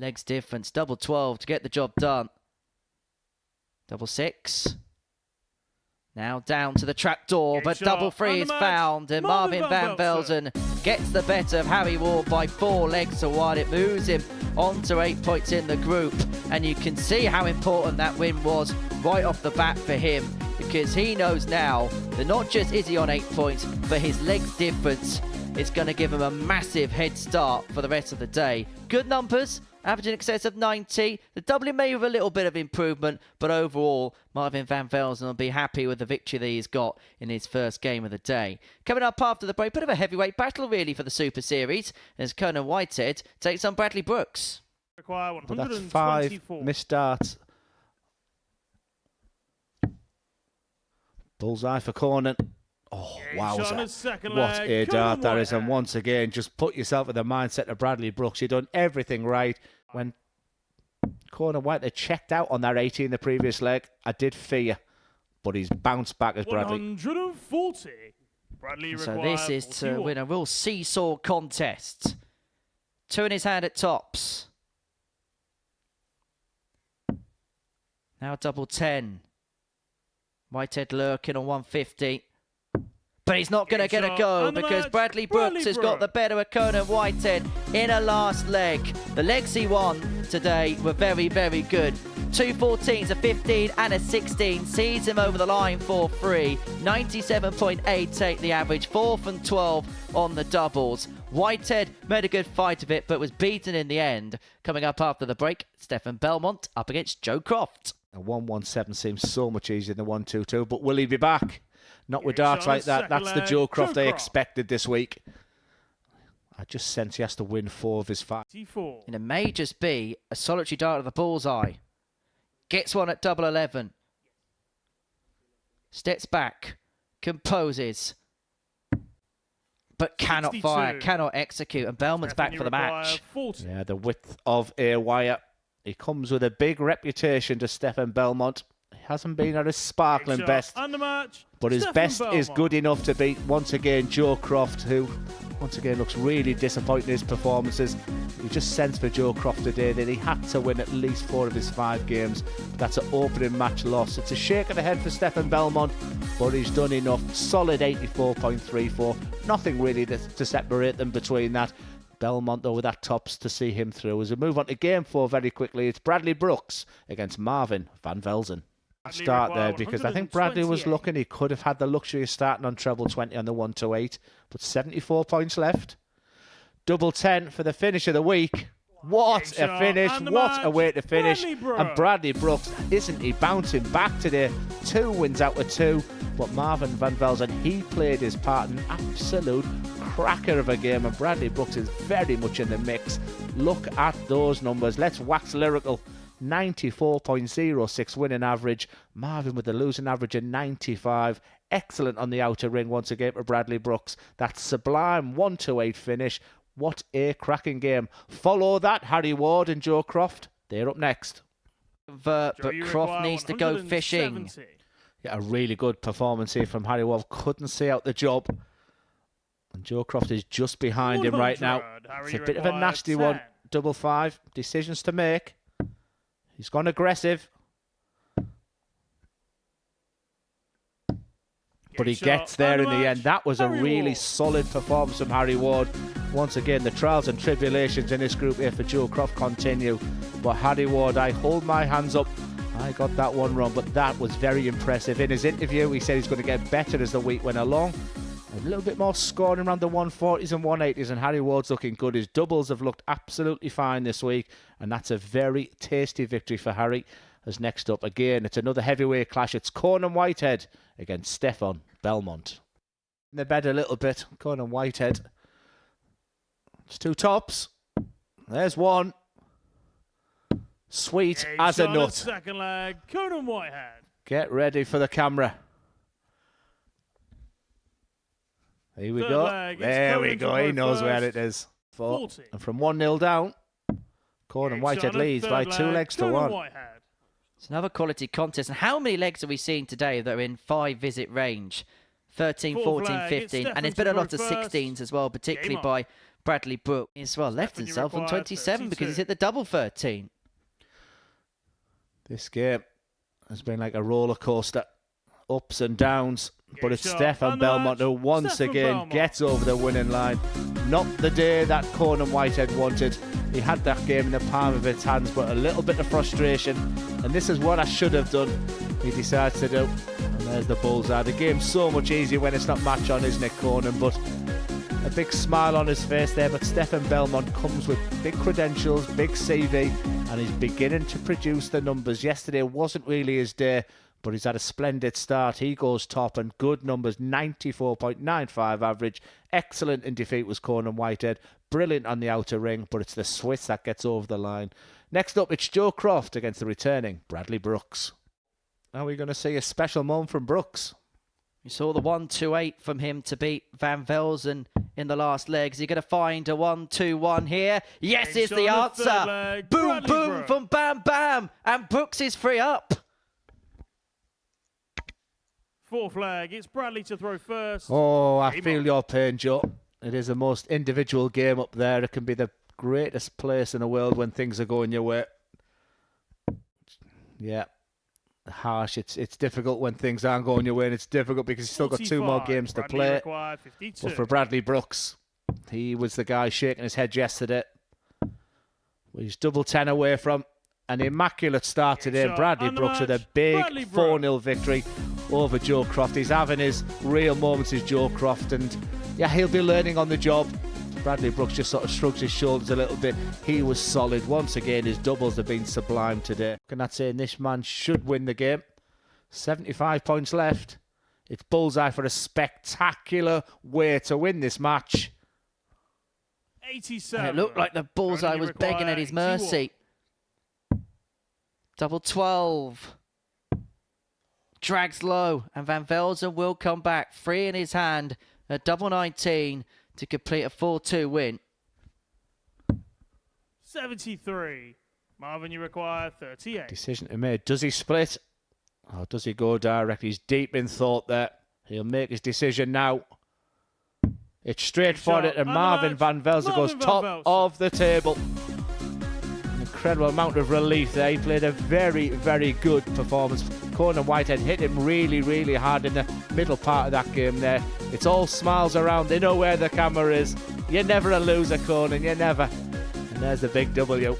Legs difference. Double 12 to get the job done. Double 6. Now down to the trapdoor, but double 3 is found, and Marvin Van Velzen gets the better of Harry Ward by 4 legs to 1. It moves him on to 8 points in the group, and you can see how important that win was right off the bat for him, because he knows now that not just is he on 8 points, but his legs difference is going to give him a massive head start for the rest of the day. Good numbers. Average in excess of 90. The doubling may with a little bit of improvement, but overall, Marvin Van Velzen will be happy with the victory that he's got in his first game of the day. Coming up after the break, bit of a heavyweight battle really for the Super Series, as Corum Whitehead takes on Bradley Brooks. But that's 5 missed darts. Bullseye for Corum. Oh, wowza. What a dart that is. And once again, just put yourself in the mindset of Bradley Brooks. You've done everything right. When Corum Whitehead checked out on that 18 the previous leg, I did fear. But he's bounced back as Bradley. 140. Bradley so this is to win a real seesaw contest. 2 in his hand at tops. Now double 10. Whitehead lurking on 150. But he's not going to get a go because Bradley Brooks has got the better of Corum Whitehead in a last leg. The legs he won today were very, very good. 2 14s, a 15 and a 16 sees him over the line for 3. 97.88 the average, 4 from 12 on the doubles. Whitehead made a good fight of it, but was beaten in the end. Coming up after the break, Stephan Belmont up against J Croft. A 1-1-7 seems so much easier than 1-2-2, but will he be back? Not with darts like that. That's the J Croft they expected this week. I just sense he has to win 4 of his 5. And it may just be a solitary dart of the Bullseye. Gets one at double 11. Steps back. Composes. But cannot fire. Cannot execute. And Belmont's back for the match. Yeah, the width of a wire. He comes with a big reputation to Stephan Belmont. He hasn't been at his sparkling best. But his best is good enough to beat, once again, J Croft, who, once again, looks really disappointed in his performances. You just sense for J Croft today that he had to win at least 4 of his 5 games. That's an opening match loss. It's a shake of the head for Stephan Belmont, but he's done enough. Solid 84.34. Nothing really to separate them between that. Belmont, though, with that tops to see him through. As we move on to game 4 very quickly, it's Bradley Brooks against Marvin Van Velzen. Start there because I think Bradley was looking. He could have had the luxury of starting on treble 20 on the 1-8, but 74 points left. Double 10 for the finish of the week. What a finish. What a way to finish. And Bradley Brooks, isn't he bouncing back today? 2 wins out of 2. But Marvin Van Velzen, he played his part. An absolute cracker of a game. And Bradley Brooks is very much in the mix. Look at those numbers. Let's wax lyrical. 94.06 winning average. Marvin with the losing average of 95. Excellent on the outer ring once again for Bradley Brooks. That sublime 1-8 finish. What a cracking game. Follow that, Harry Ward and J Croft. They're up next. But Croft needs to go fishing. Yeah, a really good performance here from Harry Ward. Couldn't see out the job. And J Croft is just behind him right now. It's a bit of a nasty one. Double 5. Decisions to make. He's gone aggressive. But he gets there in the end. That was a really solid performance from Harry Ward. Once again, the trials and tribulations in this group here for J Croft continue. But Harry Ward, I hold my hands up. I got that one wrong, but that was very impressive. In his interview, he said he's going to get better as the week went along. A little bit more scoring around the 140s and 180s, and Harry Ward's looking good. His doubles have looked absolutely fine this week, and that's a very tasty victory for Harry. As next up, again, it's another heavyweight clash. It's Corum Whitehead against Stephan Belmont. In the bed a little bit, Corum Whitehead. It's 2 tops. There's one. Sweet as a nut. Second leg, Corum Whitehead. Get ready for the camera. Here we go. There we go. He knows where it is. 40. And from 1-0 down, Corum Whitehead leads by 2 legs to 1. It's another quality contest. And how many legs are we seeing today that are in 5-visit range? 13, 14, 15. And there's been a lot of 16s as well, particularly by Bradley Brooks as well left Stephan, you himself on require 27 because 32. he's hit the double 13. This game has been like a roller coaster, ups and downs. But it's shot. Stephan And the Belmont who match, once Stephan again Belmont. gets over the winning line. Not the day that Corum Whitehead wanted. He had that game in the palm of his hands, but a little bit of frustration. And this is what I should have done. He decides to do. And there's the bullseye. The game's so much easier when it's not match on, isn't it, Corum? But a big smile on his face there. But Stephan Belmont comes with big credentials, big CV, and he's beginning to produce the numbers. Yesterday wasn't really his day, but he's had a splendid start. He goes top and good numbers, 94.95 average. Excellent in defeat was Corum Whitehead. Brilliant on the outer ring, but it's the Swiss that gets over the line. Next up, it's J Croft against the returning Bradley Brooks. Are we going to see a special moment from Brooks? You saw the 1-2-8 from him to beat Van Velzen in the last leg. Is he going to find a 1-2-1 here? Yes, is the answer. Boom, boom from Bam Bam. And Brooks is free up. Fourth leg, it's Bradley to throw first. Oh, I feel your pain, Joe. It is the most individual game up there. It can be the greatest place in the world when things are going your way. Yeah, harsh. It's difficult when things aren't going your way, and it's difficult because you've still got 2 more games to play. But for Bradley Brooks, he was the guy shaking his head yesterday. He's double 10 away from an immaculate start today. Bradley Brooks with a big 4-0 victory over J Croft. He's having his real moments as J Croft, and yeah, he'll be learning on the job. Bradley Brooks just sort of shrugs his shoulders a little bit. He was solid. Once again, his doubles have been sublime today. Can I say this man should win the game? 75 points left. It's Bullseye for a spectacular way to win this match. 87. And it looked like the Bullseye was begging at his mercy. Double 12. Drags low, and Van Velzen will come back. 3 in his hand. A double 19 to complete a 4-2 win. 73. Marvin, you require 38. Decision to make. Does he split? Or does he go direct? He's deep in thought there. He'll make his decision now. It's straight for it, and Marvin Van Velzen goes top of the table. An incredible amount of relief there. He played a very, very good performance. Corum Whitehead hit him really, really hard in the middle part of that game there. It's all smiles around. They know where the camera is. You're never a loser, Corum. You're never. And there's the big W.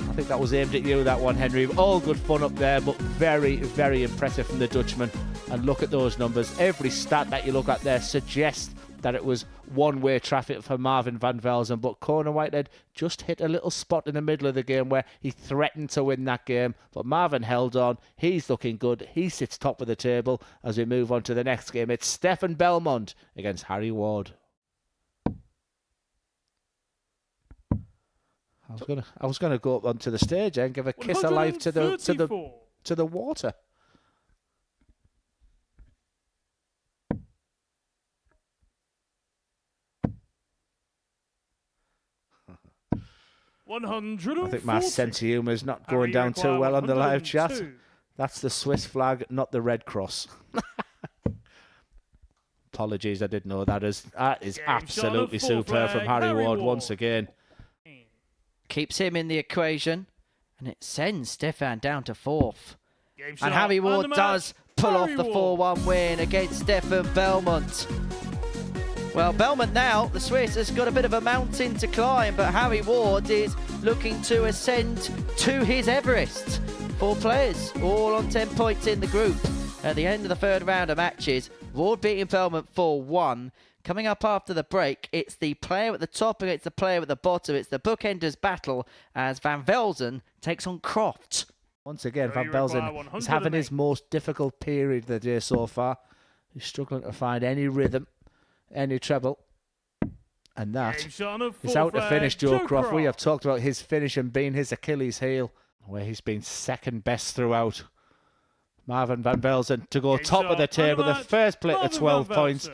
I think that was aimed at you, that one, Henry. All good fun up there, but very, very impressive from the Dutchman. And look at those numbers. Every stat that you look at there suggests that it was one-way traffic for Marvin Van Velzen, but Corum Whitehead just hit a little spot in the middle of the game where he threatened to win that game, but Marvin held on. He's looking good. He sits top of the table as we move on to the next game. It's Stephan Belmont against Harry Ward. I was gonna go up onto the stage and give a kiss of life to the water. I think my sense of humour is not going down too well on the live chat. That's the Swiss flag, not the Red Cross. Apologies, I didn't know that is. That is absolutely superb from Harry Ward once again. Keeps him in the equation, and it sends Stephan down to 4th. And Harry Ward does pull off the 4-1 win against Stephan Belmont. Well, Belmont now, the Swiss, has got a bit of a mountain to climb, but Harry Ward is looking to ascend to his Everest. 4 players, all on 10 points in the group. At the end of the 3rd round of matches, Ward beating Belmont 4-1. Coming up after the break, it's the player at the top against the player at the bottom. It's the bookenders battle as Van Velzen takes on Croft. Once again, Van Velzen is having his most difficult period of the day so far. He's struggling to find any rhythm, any treble. And that is out to finish J Croft. We have talked about his finish and being his Achilles heel, where he's been second best throughout. Marvin Van Velzen to go top of the table, the first plate at 12 points.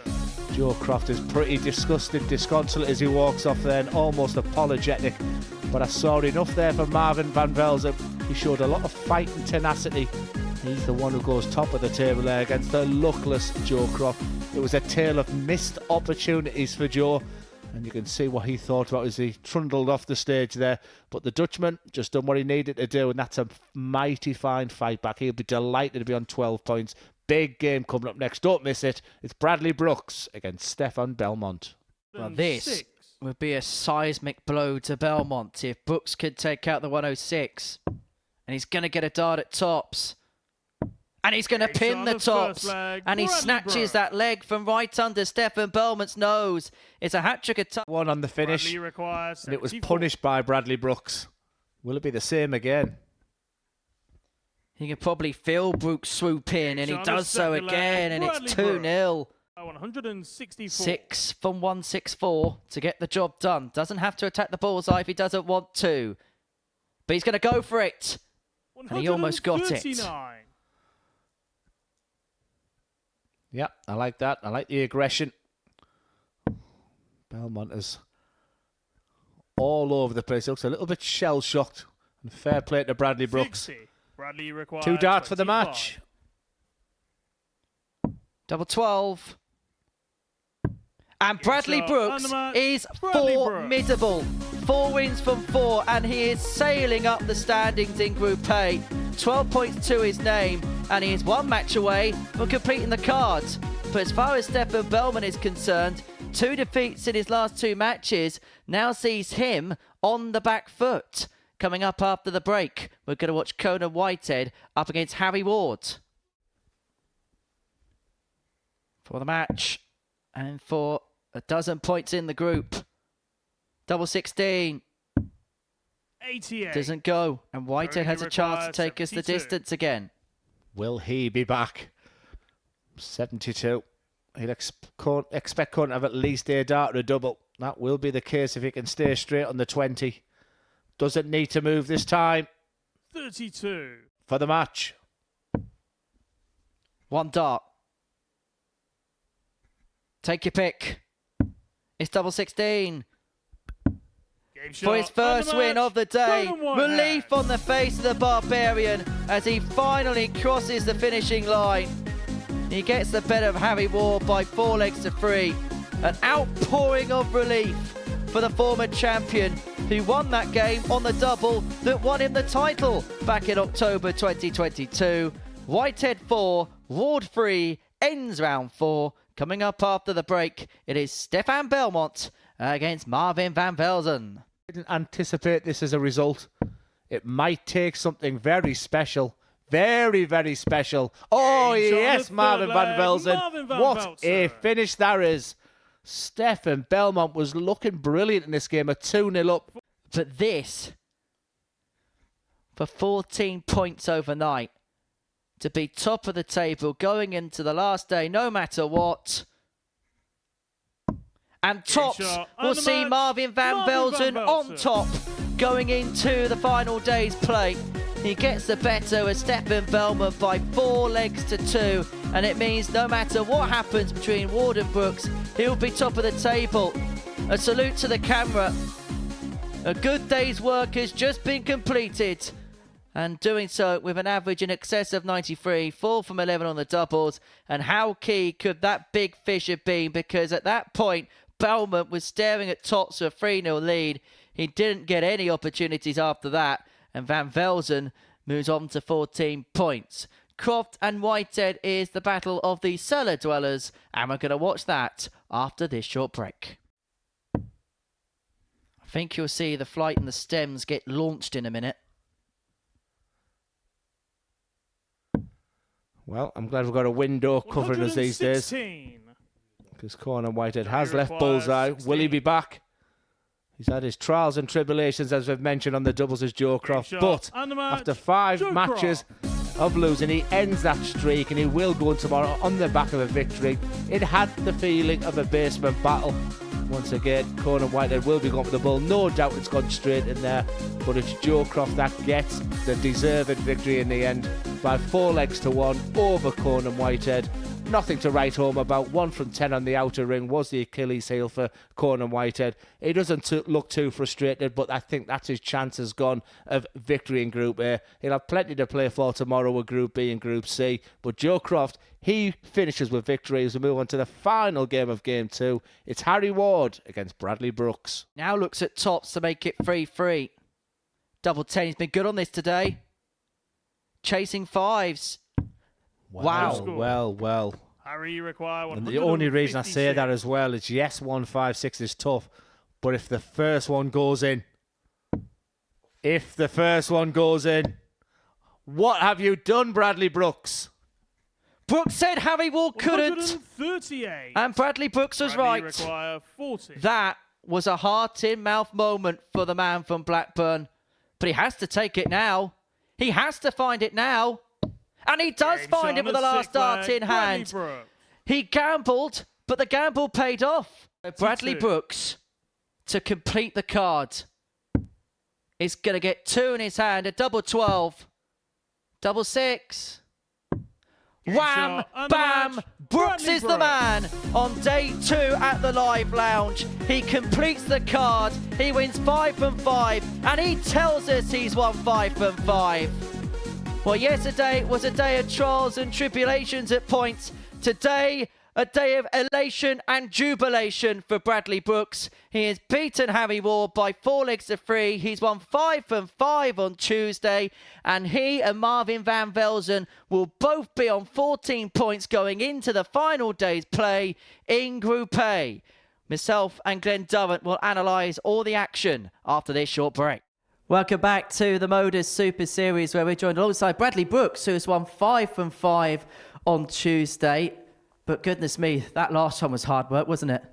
J Croft is pretty disgusted, disconsolate as he walks off there and almost apologetic. But I saw enough there for Marvin Van Velzen. He showed a lot of fight and tenacity. He's the one who goes top of the table there against the luckless J Croft. It was a tale of missed opportunities for Joe. And you can see what he thought about as he trundled off the stage there. But the Dutchman just done what he needed to do, and that's a mighty fine fight back. He'll be delighted to be on 12 points. Big game coming up next. Don't miss it. It's Bradley Brooks against Stephan Belmont. Well, this would be a seismic blow to Belmont if Brooks could take out the 106. And he's going to get a dart at tops. And he's going to pin the tops. And he snatches that leg from right under Stephan Belmont's nose. It's a hat-trick at top. One on the finish. And it was punished by Bradley Brooks. Will it be the same again? You can probably feel Brooks swoop in, and he does so again, and it's 2-0. 164. 6 from 164 to get the job done. Doesn't have to attack the bullseye if he doesn't want to. But he's going to go for it. And he almost got it. Yep, I like that. I like the aggression. Belmont is all over the place. Looks a little bit shell-shocked. And fair play to Bradley Brooks. 60. Bradley requires 2 darts for the match. Double 12. And Bradley Brooks is formidable. 4 wins from 4, and he is sailing up the standings in Group A. 12 points to his name, and he is 1 match away from completing the cards. But as far as Stephan Belmont is concerned, 2 defeats in his last 2 matches now sees him on the back foot. Coming up after the break, we're going to watch Corum Whitehead up against Harry Ward. For the match, and for a dozen points in the group. Double 16. 88. Doesn't go, and Whitehead has a chance to take us the distance again. Will he be back? 72. He'd expect Corum to have at least a dart or a double. That will be the case if he can stay straight on the 20. Doesn't need to move this time. 32. For the match. 1 dart. Take your pick. It's double 16. For his first win of the day. Relief on the face of the Barbarian as he finally crosses the finishing line. He gets the better of Harry Ward by 4 legs to 3. An outpouring of relief for the former champion who won that game on the double that won him the title back in October 2022. Whitehead 4, Ward 3, ends round 4. Coming up after the break, it is Stephan Belmont against Marvin van Velzen. Didn't anticipate this as a result. It might take something very special. Very, very special. Oh, yes, Marvin van Velzen. What a finish that is. Stephan Belmont was looking brilliant in this game, a 2-0 up. But this, for 14 points overnight, to be top of the table going into the last day, no matter what. And tops will see Marvin van Velzen on top going into the final day's play. He gets the better of Stephan Belmont by 4 legs to 2, and it means no matter what happens between Ward and Brooks, he'll be top of the table. A salute to the camera. A good day's work has just been completed, and doing so with an average in excess of 93, 4 from 11 on the doubles. And how key could that big fish have been, because at that point Belmont was staring at tops with a 3-0 lead. He didn't get any opportunities after that, and Van Velzen moves on to 14 points. Croft and Whitehead is the battle of the cellar dwellers, and we're going to watch that after this short break. I think you'll see the flight and the stems get launched in a minute. Well, I'm glad we've got a window covering us these days. Because Corum Whitehead has left Bullseye. 16. Will he be back? He's had his trials and tribulations, as we've mentioned, on the doubles as J Croft. But after 5 matches of losing, he ends that streak, and he will go on tomorrow on the back of a victory. It had the feeling of a basement battle. Once again, Corum Whitehead will be going for the ball. No doubt it's gone straight in there. But it's J Croft that gets the deserved victory in the end by 4 legs to 1 over Corum Whitehead. Nothing to write home about. 1 from 10 on the outer ring was the Achilles heel for Corum Whitehead. He doesn't look too frustrated, but I think that's his chances gone of victory in Group A. He'll have plenty to play for tomorrow with Group B and Group C. But J Croft, he finishes with victory as we move on to the final game of Game 2. It's Harry Ward against Bradley Brooks. Now looks at tops to make it 3-3. Double 10, he's been good on this today. Chasing 5s. Wow. Well. Harry, you require 156. And the only reason I say that as well is, yes, 156 is tough, but if the first one goes in, what have you done, Bradley Brooks? Brooks said Harry Ward couldn't. 138. And Bradley Brooks was Bradley right. Require 40. That was a heart-in-mouth moment for the man from Blackburn. But he has to take it now. He has to find it now. And he does find it with the last dart in hand. He gambled, but the gamble paid off. Bradley Brooks, to complete the card, is going to get 2 in his hand, a double 12, double 6. Wham, bam, Brooks is the man on day 2 at the Live Lounge. He completes the card, he wins 5 from 5, and he tells us he's won 5 from 5. Well, yesterday was a day of trials and tribulations at points. Today, a day of elation and jubilation for Bradley Brooks. He has beaten Harry Ward by 4 legs to 3. He's won 5 from 5 on Tuesday. And he and Marvin Van Velzen will both be on 14 points going into the final day's play in Group A. Myself and Glenn Durrant will analyse all the action after this short break. Welcome back to the Modus Super Series, where we're joined alongside Bradley Brooks, who has won 5 from 5 on Tuesday. But goodness me, that last one was hard work, wasn't it?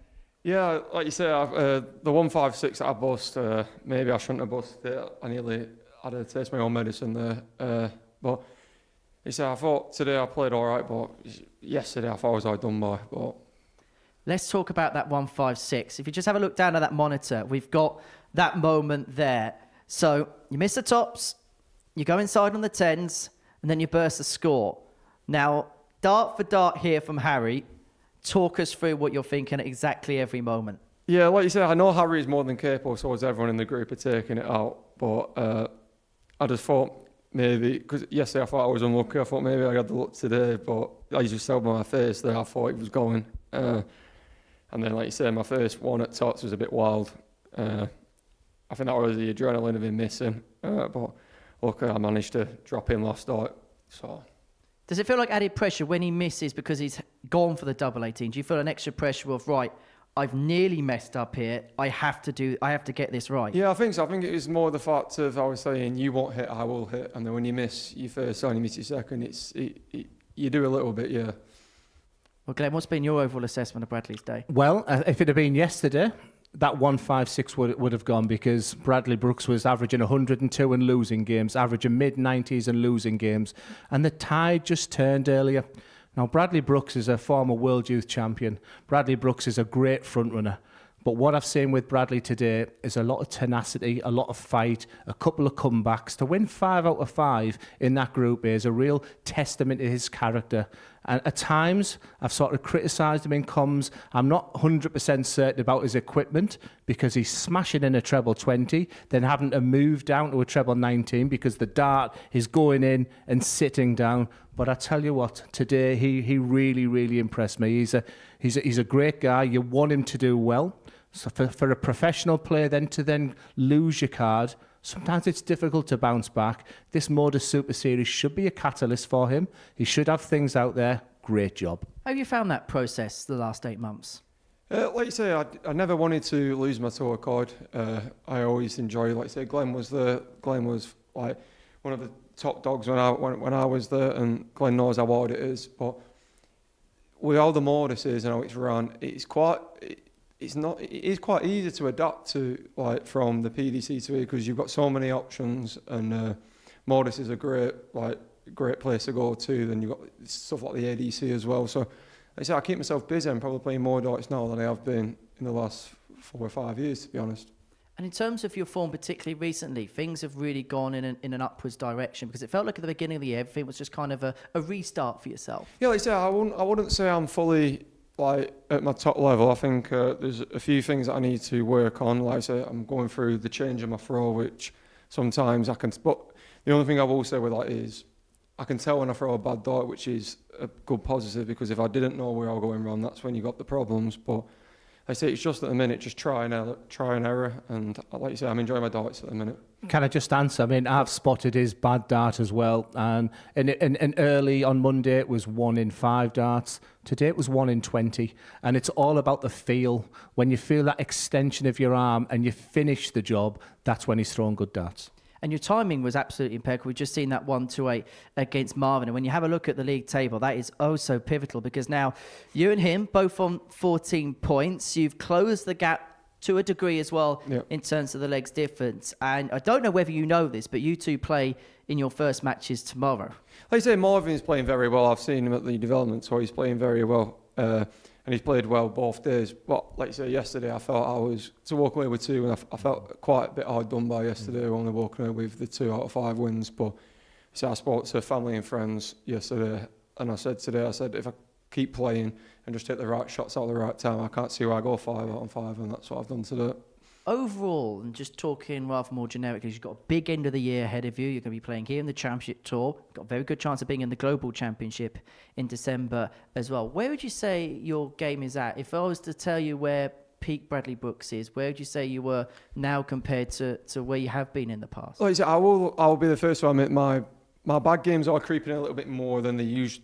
Yeah, like you say, the 156 that I bust, maybe I shouldn't have busted it. I nearly had to taste my own medicine there. But you say, I thought today I played all right, but yesterday I thought I was all done by. But let's talk about that 156. If you just have a look down at that monitor, we've got that moment there. So you miss the tops, you go inside on the 10s, and then you burst the score. Now, dart for dart here from Harry. Talk us through what you're thinking at exactly every moment. Yeah, like you say, I know Harry is more than capable, so is everyone in the group of taking it out. But I just thought maybe, because yesterday I thought I was unlucky, I thought maybe I had the luck today, but as you saw by my face there, I thought it was going. And then, like you say, my first one at tots was a bit wild. I think that was the adrenaline of him missing, but luckily I managed to drop in last night. So, does it feel like added pressure when he misses because he's gone for the double 18? Do you feel an extra pressure of, right, I've nearly messed up here, I have to get this right? Yeah, I think so. I think it was more the fact of, I was saying, you won't hit, I will hit, and then when you miss your first and you miss your second, you do a little bit, yeah. Well, Glenn, what's been your overall assessment of Bradley's day? Well, if it had been yesterday, that 156 would have gone, because Bradley Brooks was averaging 102 and losing games, averaging mid-90s and losing games, and the tide just turned earlier. Now, Bradley Brooks is a former World Youth Champion. Bradley Brooks is a great frontrunner. But what I've seen with Bradley today is a lot of tenacity, a lot of fight, a couple of comebacks. To win 5 out of 5 in that Group A is a real testament to his character. And at times, I've sort of criticised him in comms. I'm not 100% certain about his equipment, because he's smashing in a treble 20, then having to move down to a treble 19 because the dart is going in and sitting down. But I tell you what, today he really, really impressed me. He's a great guy. You want him to do well. So for a professional player then lose your card, sometimes it's difficult to bounce back. This Modus Super Series should be a catalyst for him. He should have things out there. Great job. How have you found that process the last 8 months? Like you say, I never wanted to lose my tour card. I always enjoy, like you say, Glenn was like one of the top dogs when I was there, and Glenn knows how hard it is. But with all the Moduses and how it's run, it is quite easy to adapt to, like, from the PDC to here, because you've got so many options, and Modus is a great place to go to. Then you've got stuff like the ADC as well. So I say I keep myself busy. I'm probably playing more darts now than I have been in the last 4 or 5 years, to be honest. And in terms of your form, particularly recently, things have really gone in an upwards direction, because it felt like at the beginning of the year, everything was just kind of a restart for yourself. Yeah, like I say, I wouldn't say I'm fully like at my top level. I think there's a few things that I need to work on. Like I say, I'm going through the change of my throw, which sometimes I can. But the only thing I will say with that is I can tell when I throw a bad dart, which is a good positive, because if I didn't know where I was going wrong, that's when you got the problems. But I say it's just at the minute, just try and error, and like you say, I'm enjoying my darts at the minute. Can I just answer? I mean, I've spotted his bad dart as well, and early on Monday it was 1 in 5 darts. Today it was 1 in 20, and it's all about the feel. When you feel that extension of your arm and you finish the job, that's when he's throwing good darts. And your timing was absolutely impeccable. We've just seen that 1-2-8 against Marvin. And when you have a look at the league table, that is oh so pivotal, because now you and him both on 14 points. You've closed the gap to a degree as well in terms of the legs difference. And I don't know whether you know this, but you two play in your first matches tomorrow. Like I say, Marvin's playing very well. I've seen him at the development tour. He's playing very well. And he's played well both days. But like I say, yesterday I felt I was to walk away with 2, and I felt quite a bit hard done by yesterday, only walking away with the 2 out of 5 wins. But so I spoke to family and friends yesterday, and I said today, if I keep playing and just take the right shots at the right time, I can't see where I go 5 out of 5, and that's what I've done today. Overall, and just talking rather more generically, you've got a big end of the year ahead of you. You're going to be playing here in the Championship Tour. Got a very good chance of being in the Global Championship in December as well. Where would you say your game is at? If I was to tell you where peak Bradley Brooks is, where would you say you were now compared to where you have been in the past? Like I say, I will be the first to admit my bad games are creeping in a little bit more than they used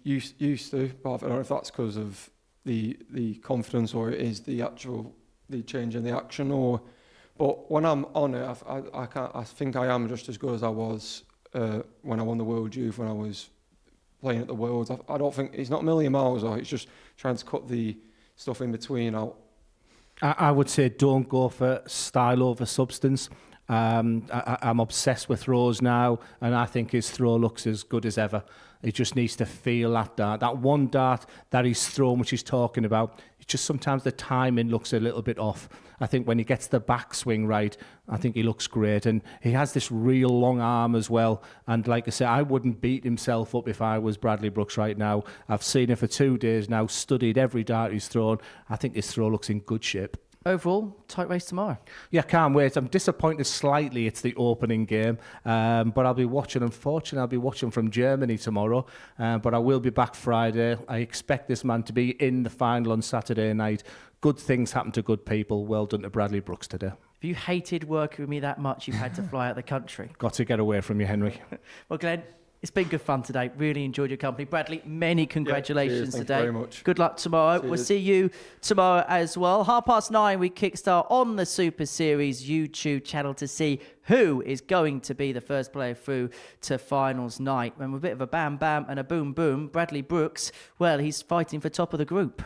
to. But I don't know if that's because of the confidence, or it is the change in the action, But when I'm on it, I think I am just as good as I was when I won the World Youth, when I was playing at the Worlds. I don't think it's not a million miles off. It's just trying to cut the stuff in between out. I would say don't go for style over substance. I'm obsessed with throws now, and I think his throw looks as good as ever. He just needs to feel that dart. That one dart that he's thrown, which he's talking about, it's just sometimes the timing looks a little bit off. I think when he gets the backswing right, I think he looks great. And he has this real long arm as well. And like I say, I wouldn't beat himself up if I was Bradley Brooks right now. I've seen him for 2 days now, studied every dart he's thrown. I think his throw looks in good shape. Overall, tight race tomorrow. Yeah, can't wait. I'm disappointed slightly it's the opening game, but I'll be watching. Unfortunately, I'll be watching from Germany tomorrow, but I will be back Friday. I expect this man to be in the final on Saturday night. Good things happen to good people. Well done to Bradley Brooks today. If you hated working with me that much, you've had to fly out the country. Got to get away from you, Henry. Well, Glenn, it's been good fun today. Really enjoyed your company. Bradley, many congratulations cheers. today. Thank you very much. Good luck tomorrow. Cheers. We'll see you tomorrow as well. 9:30, we kickstart on the Super Series YouTube channel to see who is going to be the first player through to finals night. And with a bit of a bam bam and a boom boom, Bradley Brooks, well, he's fighting for top of the group.